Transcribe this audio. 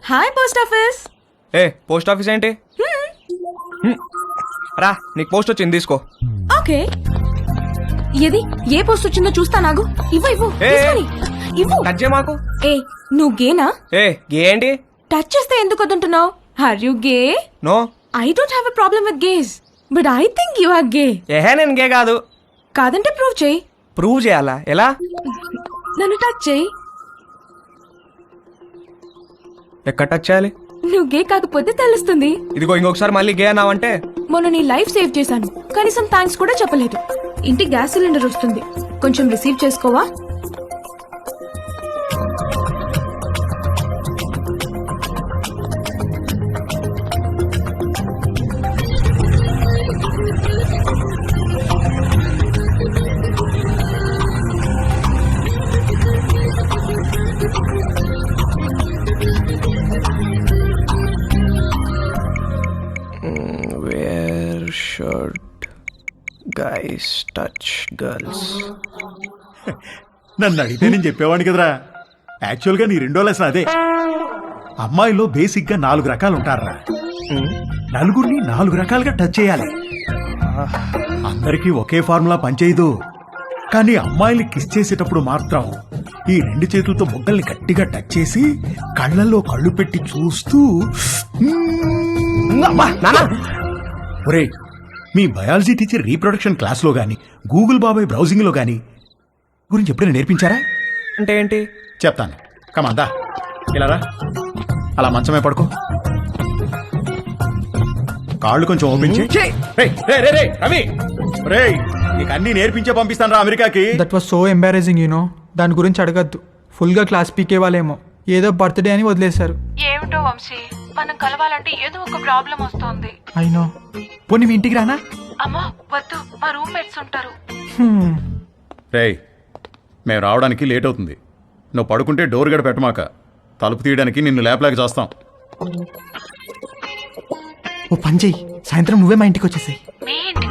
Hi post office. ఏ post office ఏంటి? రా నీకు పోస్ట్ వచ్చింది తీసుకో. ఓకే, ఏది ఏ పోస్ట్ వచ్చిందో చూస్తా. నాగు ఇవ్వు ఇవ్వు తీసుకొని ఇవ్వు. టచ్ చేయ మాకు. ఏ నువ్వు గేనా? ఏ గే ఏంటి? టచ్ చేస్తే ఎందుకు వద్దంటున్నావు? Are you gay? No, I don't have a problem with gays, but I think you are gay. ఏహే నేను గే కాదు. కాదంటే ప్రూవ్ చేయి. ప్రూవ్ చేయాలా? ఎలా? నన్ను టచ్ చేయి. ఎక్కడ టచ్ చేయాలి? నువ్వు గే కాకపోతే తెలుస్తుంది. ఇదిగో ఇంకొకసారి మళ్ళీ గే అన్నావంటే. మొన్న నీ లైఫ్ సేవ్ చేశాను, కనీసం థ్యాంక్స్ కూడా చెప్పలేదు. ఇంటి గ్యాస్ సిలిండర్ వస్తుంది, కొంచెం receive చేసుకోవా? Where should guys touch girls? నన్ను అడిగితే నేను చెప్పేవాడిని కదరా. యాక్చువల్గా నీ రెండో లెసన్ అదే. అమ్మాయిలో బేసిక్గా 4 రకాలు ఉంటారా. నలుగురిని 4 రకాలుగా టచ్ చేయాలి. అందరికీ ఒకే ఫార్ములా పనిచేయదు. కానీ అమ్మాయిని కిస్ చేసేటప్పుడు మాత్రం ఈ 2 చేతులతో బొగ్గల్ని గట్టిగా టచ్ చేసి కళ్ళల్లో కళ్ళు పెట్టి చూస్తూ ఒరేయ్, మీ బయాలజీ టీచర్ రీప్రొడక్షన్ క్లాస్లో గాని గూగుల్ బాబాయ్ బ్రౌజింగ్లో గాని గురించి ఎప్పుడైనా నేర్పించారా? అంటే ఏంటి? చెప్తాను, కమాందా ఇలా రా. అలా మంచమే పడుకో, కాళ్ళు కొంచెం ఓపెన్ చేయి. రవి, రేయ్ నీకు అన్ని నేర్పించే పంపిస్తాను రా అమెరికాకి. That was so embarrassing you know. దాని గురించి అడగద్దు. ఫుల్గా క్లాస్ పీకే వాళ్ళేమో ఏదో బర్త్డే అని వదిలేశారు. ఏమిటో వంశీ, మనం కలవాలంటే ఏదో ఒక ప్రాబ్లం వస్తోంది. అయినో. పోనీ మీ ఇంటికి రానా? అమ్మా వద్దు, మా రూమ్మేట్స్ ఉంటారు. రేయ్ మేము రావడానికి లేట్ అవుతుంది. నువ్వు పడుకుంటే డోర్ గడ పెట్టమాక. తలుపు తీయడానికి నిన్ను లేపలేక చేస్తాం. ఓ పని చెయ్యి, సాయంత్రం నువ్వే మా ఇంటికి వచ్చేసాయి. మీ ఇంటికి